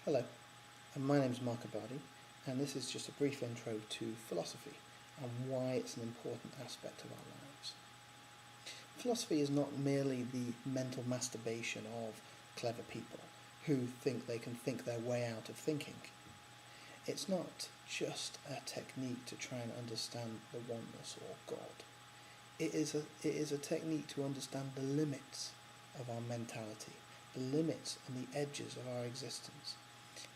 Hello, and my name is Abadi, and this is just a brief intro to philosophy and why it's an important aspect of our lives. Philosophy is not merely the mental masturbation of clever people who think they can think their way out of thinking. It's not just a technique to try and understand the oneness or God. It is a technique to understand the limits of our mentality, the limits and the edges of our existence.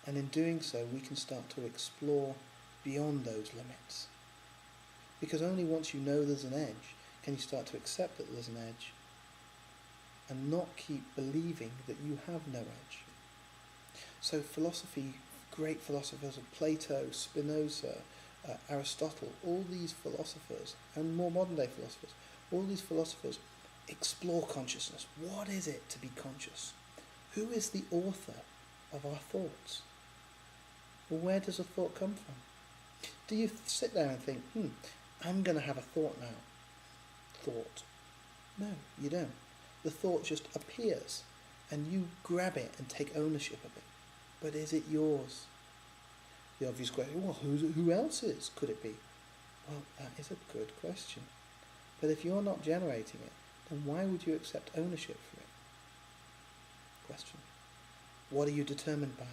And in doing so, we can start to explore beyond those limits. Because only once you know there's an edge can you start to accept that there's an edge and not keep believing that you have no edge. So philosophy, great philosophers of Plato, Spinoza, Aristotle, all these philosophers, and more modern day philosophers, all these philosophers explore consciousness. What is it to be conscious? Who is the author of our thoughts? Well, where does a thought come from? Do you sit there and think, I'm going to have a thought now? Thought. No, you don't. The thought just appears and you grab it and take ownership of it. But is it yours? The obvious question, well, who else's could it be? Well, that is a good question. But if you're not generating it, then why would you accept ownership for it? Question. What are you determined by?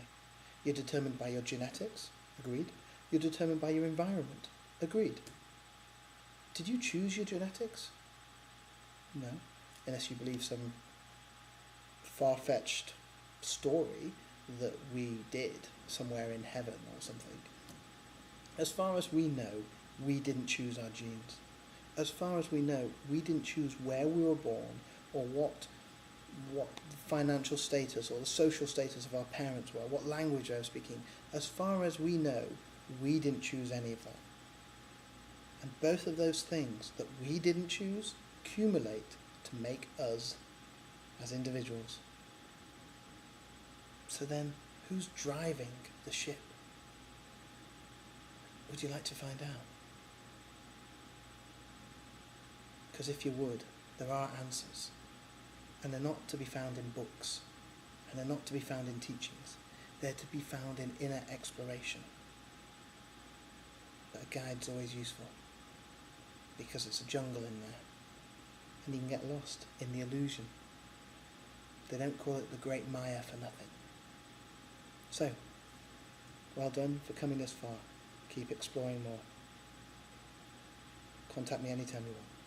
You're determined by your genetics, agreed. You're determined by your environment, agreed. Did you choose your genetics? No, unless you believe some far-fetched story that we did somewhere in heaven or something. As far as we know, we didn't choose our genes. As far as we know, we didn't choose where we were born or what financial status or the social status of our parents were, what language they were speaking. As far as we know, we didn't choose any of that. And both of those things that we didn't choose accumulate to make us as individuals. So then, who's driving the ship? Would you like to find out? Because if you would, there are answers. And they're not to be found in books, and they're not to be found in teachings. They're to be found in inner exploration. But a guide's always useful, because it's a jungle in there, and you can get lost in the illusion. They don't call it the Great Maya for nothing. So, well done for coming this far. Keep exploring more. Contact me anytime you want.